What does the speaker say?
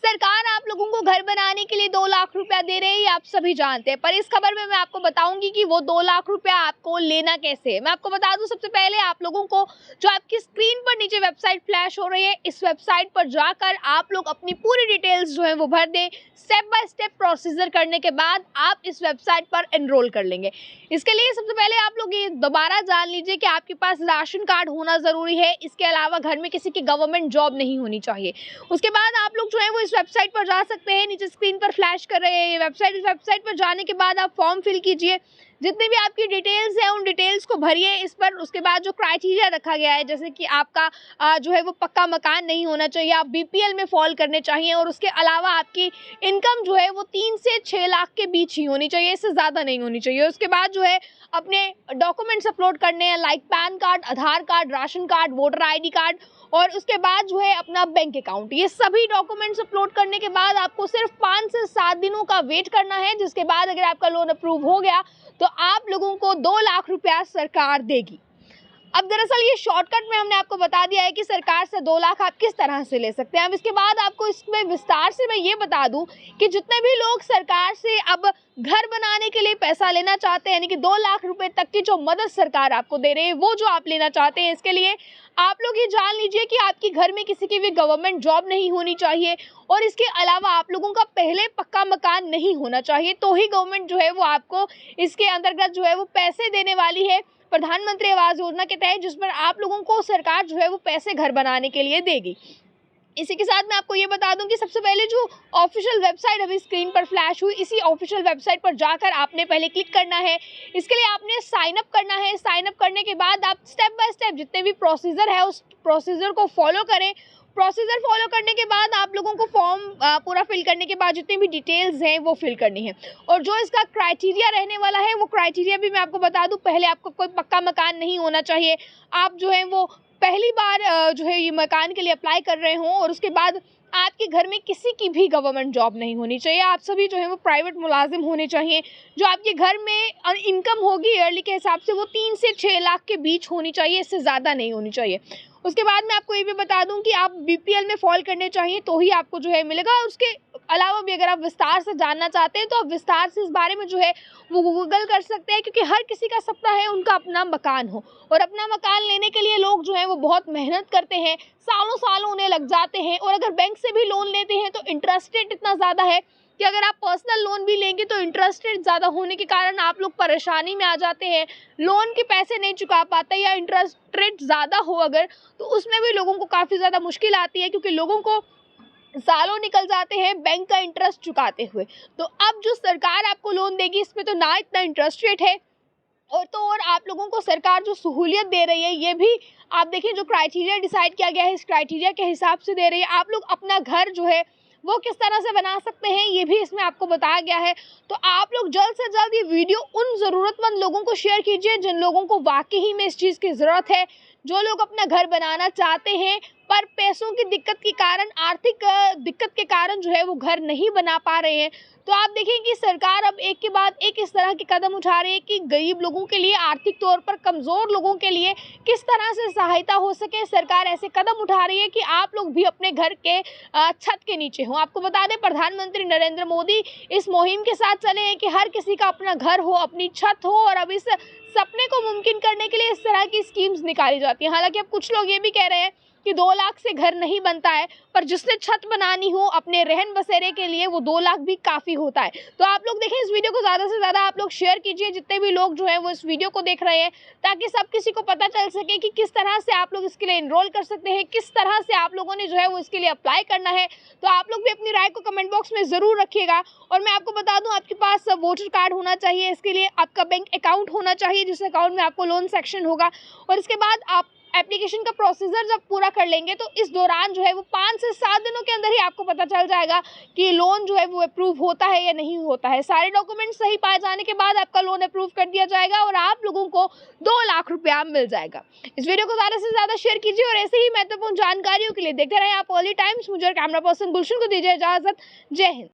सरकार आप लोगों को घर बनाने के लिए 2 लाख रुपया दे रही है, आप सभी जानते हैं। पर इस खबर में मैं आपको बताऊंगी कि वो 2 लाख रुपया आपको लेना कैसे है। मैं आपको बता दूं, सबसे पहले आप लोगों को जो आपकी स्क्रीन पर नीचे वेबसाइट फ्लैश हो रही है, इस वेबसाइट पर जाकर आप लोग अपनी पूरी डिटेल्स जो है वो भर दें। स्टेप बाय स्टेप प्रोसीजर करने के बाद आप इस वेबसाइट पर एनरोल कर लेंगे। इसके लिए सबसे पहले आप लोग ये दोबारा जान लीजिए कि आपके पास राशन कार्ड होना जरूरी है। इसके अलावा घर में किसी की गवर्नमेंट जॉब नहीं होनी चाहिए। उसके बाद आप लोग जो है वो इस वेबसाइट पर जा सकते हैं। नीचे स्क्रीन पर फ्लैश कर रहे हैं ये वेबसाइट। इस वेबसाइट पर जाने के बाद आप फॉर्म फिल कीजिए, जितनी भी आपकी डिटेल्स हैं उन डिटेल्स को भरिए इस पर। उसके बाद जो क्राइटेरिया रखा गया है, जैसे कि आपका जो है वो पक्का मकान नहीं होना चाहिए, आप बीपीएल में फॉल करने चाहिए, और उसके अलावा आपकी इनकम जो है वो 3 से 6 लाख के बीच ही होनी चाहिए, इससे ज़्यादा नहीं होनी चाहिए। उसके बाद जो है अपने डॉक्यूमेंट्स अपलोड करने हैं, like PAN card, Aadhaar card, ration card, voter ID card, और उसके बाद जो है अपना बैंक अकाउंट। ये सभी डॉक्यूमेंट्स अपलोड करने के बाद आपको सिर्फ 5 से 7 दिनों का वेट करना है, जिसके बाद अगर आपका लोन अप्रूव हो गया तो आप लोगों को 2 लाख रुपया सरकार देगी। अब दरअसल ये शॉर्टकट में हमने आपको बता दिया है कि सरकार से 2 लाख आप किस तरह से ले सकते हैं। अब इसके बाद आपको इसमें विस्तार से मैं ये बता दूं कि जितने भी लोग सरकार से अब घर बनाने के लिए पैसा लेना चाहते हैं, यानी कि 2 लाख रुपए तक की जो मदद सरकार आपको दे रही है, वो जो आप लेना चाहते हैं, इसके लिए आप लोग ये जान लीजिए कि आपकी घर में किसी की भी गवर्नमेंट जॉब नहीं होनी चाहिए, और इसके अलावा आप लोगों का पहले पक्का मकान नहीं होना चाहिए, तो ही गवर्नमेंट जो है वो आपको इसके अंतर्गत जो है वो पैसे देने वाली है प्रधानमंत्री आवास योजना के तहत, जिस पर आप लोगों को सरकार जो है वो पैसे घर बनाने के लिए देगी। इसी के साथ मैं आपको ये बता दूं कि सबसे पहले जो ऑफिशियल वेबसाइट अभी स्क्रीन पर फ्लैश हुई, इसी ऑफिशियल वेबसाइट पर जाकर आपने पहले क्लिक करना है। इसके लिए आपने साइन अप करना है। साइन अप करने के बाद आप स्टेप बाय स्टेप जितने भी प्रोसीजर है उस प्रोसीजर को फॉलो करें। प्रोसीजर फॉलो करने के बाद आप लोगों को फॉर्म पूरा फिल करने के बाद जितनी भी डिटेल्स हैं वो फिल करनी है, और जो इसका क्राइटेरिया रहने वाला है वो क्राइटेरिया भी मैं आपको बता दूं। पहले आपको कोई पक्का मकान नहीं होना चाहिए, आप जो है वो पहली बार जो है ये मकान के लिए अप्लाई कर रहे हों, और उसके बाद आपके घर में किसी की भी गवर्नमेंट जॉब नहीं होनी चाहिए, आप सभी जो है वो प्राइवेट मुलाजिम होने चाहिए। जो आपके घर में इनकम होगी ईयरली के हिसाब से वो 3 से 6 लाख के बीच होनी चाहिए, इससे ज़्यादा नहीं होनी चाहिए। उसके बाद मैं आपको ये भी बता दूं कि आप बीपीएल में फॉल करने चाहिए तो ही आपको जो है मिलेगा। उसके अलावा भी अगर आप विस्तार से जानना चाहते हैं तो आप विस्तार से इस बारे में जो है वो गूगल कर सकते हैं, क्योंकि हर किसी का सपना है उनका अपना मकान हो, और अपना मकान लेने के लिए लोग जो है वो बहुत मेहनत करते हैं, सालों सालों उन्हें लग जाते हैं। और अगर बैंक से भी लोन लेते हैं तो इंटरेस्ट रेट इतना ज़्यादा है कि अगर आप पर्सनल लोन भी लेंगे तो इंटरेस्ट रेट ज़्यादा होने के कारण आप लोग परेशानी में आ जाते हैं, लोन के पैसे नहीं चुका पाते, या इंटरेस्ट रेट ज़्यादा हो अगर, तो उसमें भी लोगों को काफ़ी ज़्यादा मुश्किल आती है, क्योंकि लोगों को सालों निकल जाते हैं बैंक का इंटरेस्ट चुकाते हुए। तो अब जो सरकार आपको लोन देगी इसमें तो ना इतना इंटरेस्ट रेट है, और आप लोगों को सरकार जो सहूलियत दे रही है ये भी आप देखिए, जो क्राइटेरिया डिसाइड किया गया है इस क्राइटेरिया के हिसाब से दे रही है। आप लोग अपना घर जो है वो किस तरह से बना सकते हैं ये भी इसमें आपको बताया गया है। तो आप लोग जल्द से जल्द ये वीडियो उन ज़रूरतमंद लोगों को शेयर कीजिए जिन लोगों को वाकई में इस चीज़ की ज़रूरत है, जो लोग अपना घर बनाना चाहते हैं पर पैसों की दिक्कत के कारण, आर्थिक दिक्कत के कारण जो है वो घर नहीं बना पा रहे हैं। तो आप देखें कि सरकार अब एक के बाद एक इस तरह के कदम उठा रही है कि गरीब लोगों के लिए, आर्थिक तौर पर कमज़ोर लोगों के लिए किस तरह से सहायता हो सके। सरकार ऐसे कदम उठा रही है कि आप लोग भी अपने घर के छत के नीचे हों। आपको बता दें, प्रधानमंत्री नरेंद्र मोदी इस मुहिम के साथ चले हैं कि हर किसी का अपना घर हो, अपनी छत हो, और अब इस सपने को मुमकिन करने के लिए इस तरह की स्कीम्स निकाली जाती हैं। हालांकि अब कुछ लोग ये भी कह रहे हैं कि 2 लाख से घर नहीं बनता है, पर जिसने छत बनानी हो अपने रहन बसेरे के लिए वो 2 लाख भी काफ़ी होता है। तो आप लोग देखें, इस वीडियो को ज़्यादा से ज़्यादा आप लोग शेयर कीजिए, जितने भी लोग जो है वो इस वीडियो को देख रहे हैं, ताकि सब किसी को पता चल सके कि किस तरह से आप लोग इसके लिए एनरोल कर सकते हैं, किस तरह से आप लोगों ने जो है वो इसके लिए अप्लाई करना है। तो आप लोग भी अपनी राय को कमेंट बॉक्स में ज़रूर रखिएगा। और मैं आपको बता दूं, आपके पास वोटर कार्ड होना चाहिए, इसके लिए आपका बैंक अकाउंट होना चाहिए, जिस अकाउंट में आपको लोन सेक्शन होगा, और इसके बाद आप एप्लीकेशन का प्रोसीजर जब पूरा कर लेंगे तो इस दौरान जो है वो 5 से 7 दिनों के अंदर ही आपको पता चल जाएगा कि लोन जो है वो अप्रूव होता है या नहीं होता है। सारे डॉक्यूमेंट सही पाए जाने के बाद आपका लोन अप्रूव कर दिया जाएगा और आप लोगों को 2 लाख रुपया मिल जाएगा। इस वीडियो को ज़्यादा से ज़्यादा शेयर कीजिए, और ऐसे ही महत्वपूर्ण जानकारियों के लिए देखते रहें आप अर्ली टाइम्स। मुझे कैमरा पर्सन गुलशन को दीजिए इजाज़त। जय हिंद।